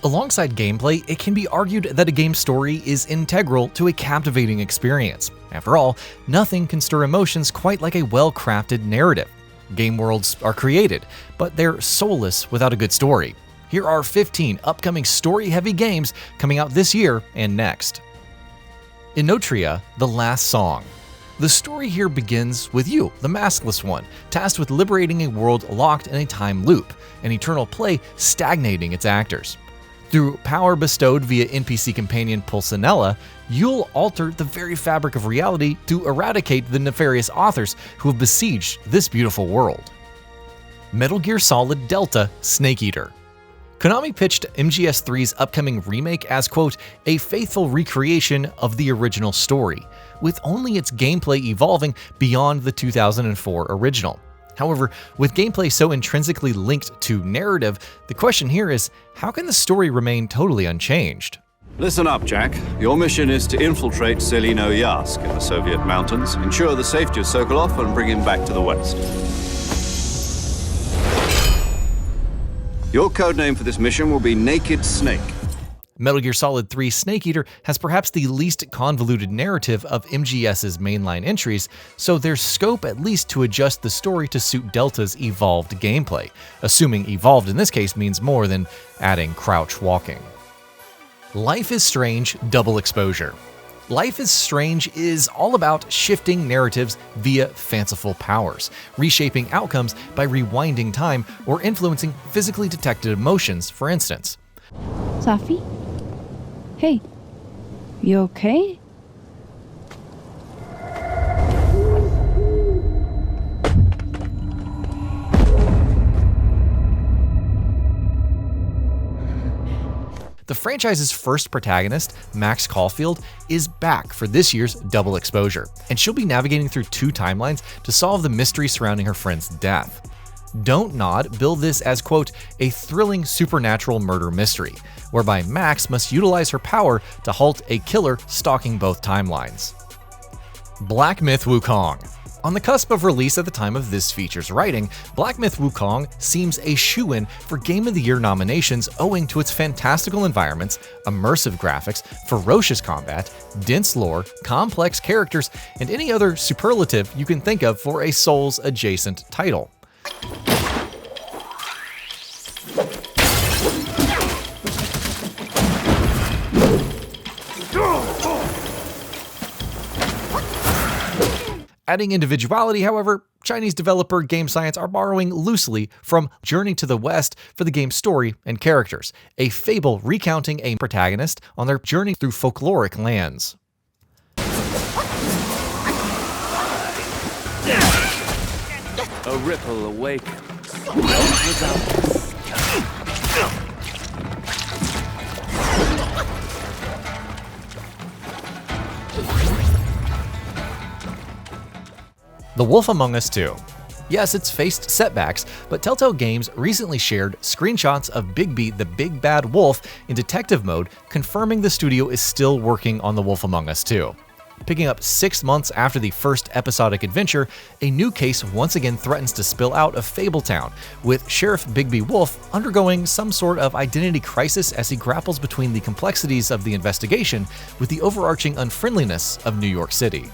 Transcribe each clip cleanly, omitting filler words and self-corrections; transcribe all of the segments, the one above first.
Alongside gameplay, it can be argued that a game's story is integral to a captivating experience. After all, nothing can stir emotions quite like a well-crafted narrative. Game worlds are created, but they're soulless without a good story. Here are 15 upcoming story-heavy games coming out this year and next. Enotria: The Last Song. The story here begins with you, the maskless one, tasked with liberating a world locked in a time loop, an eternal play stagnating its actors. Through power bestowed via NPC companion Pulcinella, you'll alter the very fabric of reality to eradicate the nefarious authors who have besieged this beautiful world. Metal Gear Solid Delta: Snake-Eater. Konami pitched MGS3's upcoming remake as, quote, a faithful recreation of the original story, with only its gameplay evolving beyond the 2004 original. However, with gameplay so intrinsically linked to narrative, the question here is, how can the story remain totally unchanged? Listen up, Jack. Your mission is to infiltrate Selino-Yask in the Soviet mountains, ensure the safety of Sokolov, and bring him back to the West. Your codename for this mission will be Naked Snake. Metal Gear Solid 3 Snake-Eater has perhaps the least convoluted narrative of MGS's mainline entries, so there's scope at least to adjust the story to suit Delta's evolved gameplay, assuming evolved in this case means more than adding crouch walking. Life is Strange: Double Exposure. Life is Strange is all about shifting narratives via fanciful powers, reshaping outcomes by rewinding time or influencing physically detected emotions, for instance. Safi? Hey, you okay? The franchise's first protagonist, Max Caulfield, is back for this year's Double Exposure, and she'll be navigating through two timelines to solve the mystery surrounding her friend's death. Don't Nod billed this as, quote, a thrilling supernatural murder mystery, whereby Max must utilize her power to halt a killer stalking both timelines. Black Myth: Wukong. On the cusp of release at the time of this feature's writing, Black Myth: Wukong seems a shoo-in for Game of the Year nominations owing to its fantastical environments, immersive graphics, ferocious combat, dense lore, complex characters, and any other superlative you can think of for a Souls-adjacent title. Adding individuality, however, Chinese developer Game Science are borrowing loosely from Journey to the West for the game's story and characters, a fable recounting a protagonist on their journey through folkloric lands. A ripple awakens. The Wolf Among Us 2. Yes, it's faced setbacks, but Telltale Games recently shared screenshots of Bigby the Big Bad Wolf in detective mode, confirming the studio is still working on The Wolf Among Us 2. Picking up 6 months after the first episodic adventure, a new case once again threatens to spill out of Fabletown, with Sheriff Bigby Wolf undergoing some sort of identity crisis as he grapples between the complexities of the investigation with the overarching unfriendliness of New York City.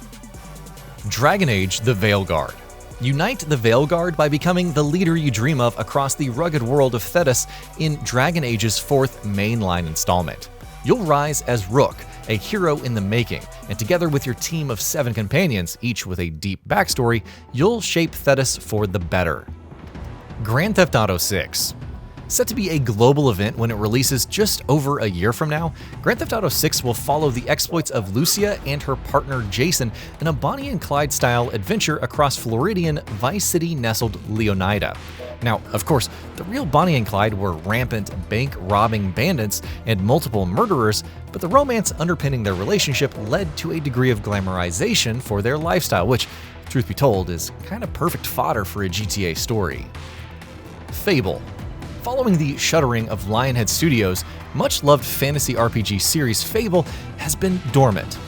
Dragon Age: The Veilguard. Unite the Veilguard by becoming the leader you dream of across the rugged world of Thetis in Dragon Age's 4th mainline installment. You'll rise as Rook, a hero in the making, and together with your team of 7 companions, each with a deep backstory, you'll shape Thetis for the better. Grand Theft Auto 6. Set to be a global event when it releases just over a year from now, Grand Theft Auto 6 will follow the exploits of Lucia and her partner Jason in a Bonnie and Clyde-style adventure across Floridian Vice City-nestled Leonida. Now, of course, the real Bonnie and Clyde were rampant bank-robbing bandits and multiple murderers, but the romance underpinning their relationship led to a degree of glamorization for their lifestyle, which, truth be told, is kind of perfect fodder for a GTA story. Fable. Following the shuttering of Lionhead Studios, much-loved fantasy RPG series Fable has been dormant.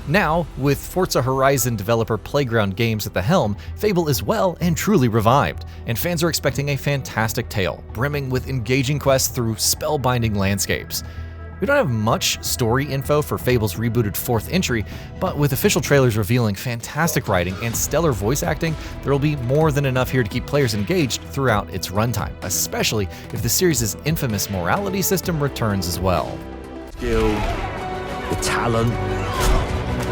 Now, with Forza Horizon developer Playground Games at the helm, Fable is well and truly revived, and fans are expecting a fantastic tale, brimming with engaging quests through spellbinding landscapes. We don't have much story info for Fable's rebooted 4th entry, but with official trailers revealing fantastic writing and stellar voice acting, there will be more than enough here to keep players engaged throughout its runtime, especially if the series' infamous morality system returns as well. Skill, the talent,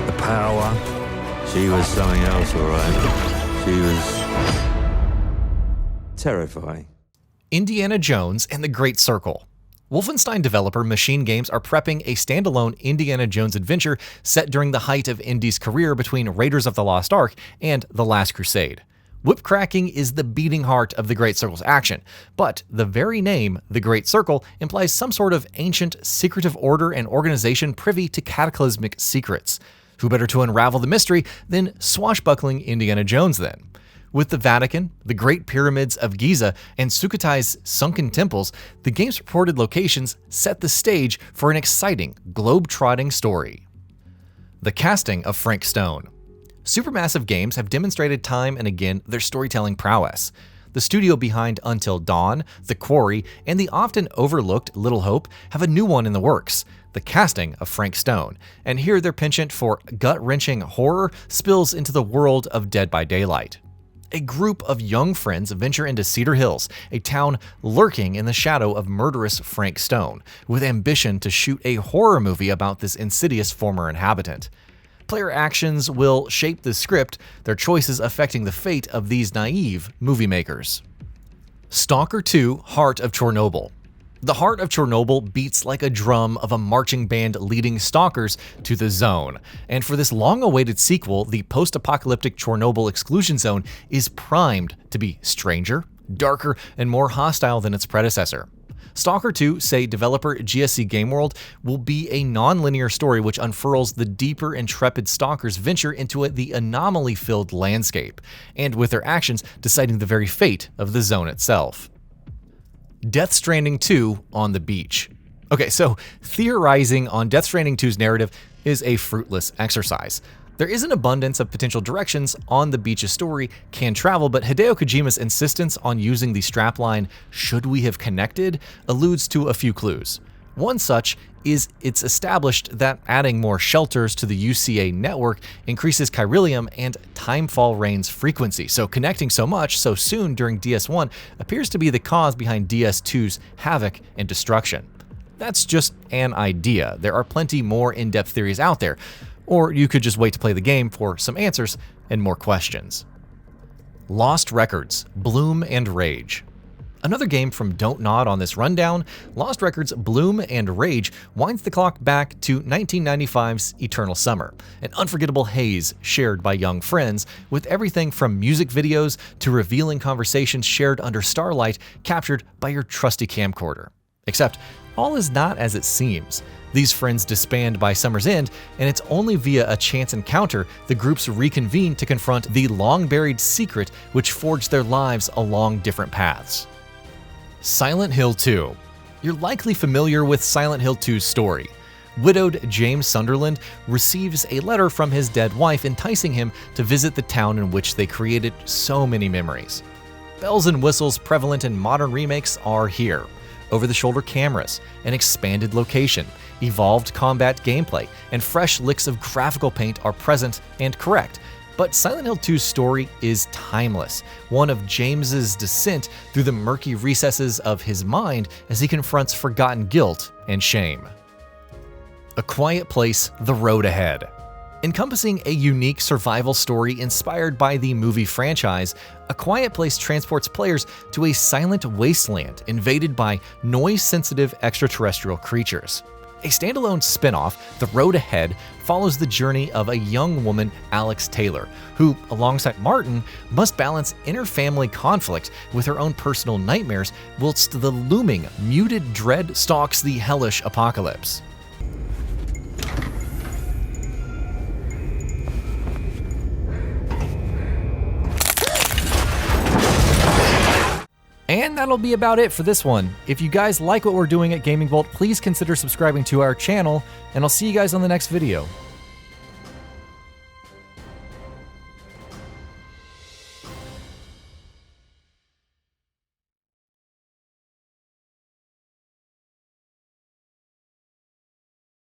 the power. She was something else, all right. She was terrifying. Indiana Jones and the Great Circle. Wolfenstein developer Machine Games are prepping a standalone Indiana Jones adventure set during the height of Indy's career between Raiders of the Lost Ark and The Last Crusade. Whip-cracking is the beating heart of the Great Circle's action, but the very name, the Great Circle, implies some sort of ancient, secretive order and organization privy to cataclysmic secrets. Who better to unravel the mystery than swashbuckling Indiana Jones then? With the Vatican, the Great Pyramids of Giza, and Sukkotai's sunken temples, the game's reported locations set the stage for an exciting, globe-trotting story. The casting of Frank Stone. Supermassive Games have demonstrated time and again their storytelling prowess. The studio behind Until Dawn, The Quarry, and the often overlooked Little Hope have a new one in the works, the casting of Frank Stone, and here their penchant for gut-wrenching horror spills into the world of Dead by Daylight. A group of young friends venture into Cedar Hills, a town lurking in the shadow of murderous Frank Stone, with ambition to shoot a horror movie about this insidious former inhabitant. Player actions will shape the script, their choices affecting the fate of these naive movie makers. S.T.A.L.K.E.R 2: Heart of Chernobyl. The heart of Chernobyl beats like a drum of a marching band leading stalkers to the zone. And for this long-awaited sequel, the post-apocalyptic Chernobyl exclusion zone is primed to be stranger, darker, and more hostile than its predecessor. S.T.A.L.K.E.R 2, say developer GSC Game World, will be a non-linear story which unfurls the deeper, intrepid stalkers' venture into the anomaly-filled landscape, and with their actions deciding the very fate of the zone itself. Death Stranding 2 on the beach. Okay, so theorizing on Death Stranding 2's narrative is a fruitless exercise. There is an abundance of potential directions on the beach's story can travel, but Hideo Kojima's insistence on using the strapline, "should we have connected?" alludes to a few clues. One such is it's established that adding more shelters to the UCA network increases chiralium and timefall rain's frequency, so connecting so much so soon during DS1 appears to be the cause behind DS2's havoc and destruction. That's just an idea. There are plenty more in-depth theories out there, or you could just wait to play the game for some answers and more questions. Lost Records: Bloom and Rage. Another game from Don't Nod on this rundown, Lost Records Bloom and Rage winds the clock back to 1995's Eternal Summer, an unforgettable haze shared by young friends, with everything from music videos to revealing conversations shared under starlight captured by your trusty camcorder. Except, all is not as it seems. These friends disband by summer's end, and it's only via a chance encounter the groups reconvene to confront the long-buried secret which forged their lives along different paths. Silent Hill 2. You're likely familiar with Silent Hill 2's story. Widowed James Sunderland receives a letter from his dead wife enticing him to visit the town in which they created so many memories. Bells and whistles prevalent in modern remakes are here. Over-the-shoulder cameras, an expanded location, evolved combat gameplay, and fresh licks of graphical paint are present and correct. But Silent Hill 2's story is timeless, one of James's descent through the murky recesses of his mind as he confronts forgotten guilt and shame. A Quiet Place: The Road Ahead. Encompassing a unique survival story inspired by the movie franchise, A Quiet Place transports players to a silent wasteland invaded by noise-sensitive extraterrestrial creatures. A standalone spin-off, The Road Ahead follows the journey of a young woman, Alex Taylor, who, alongside Martin, must balance inter-family conflict with her own personal nightmares whilst the looming, muted dread stalks the hellish apocalypse. And that'll be about it for this one. If you guys like what we're doing at GamingBolt, please consider subscribing to our channel, and I'll see you guys on the next video.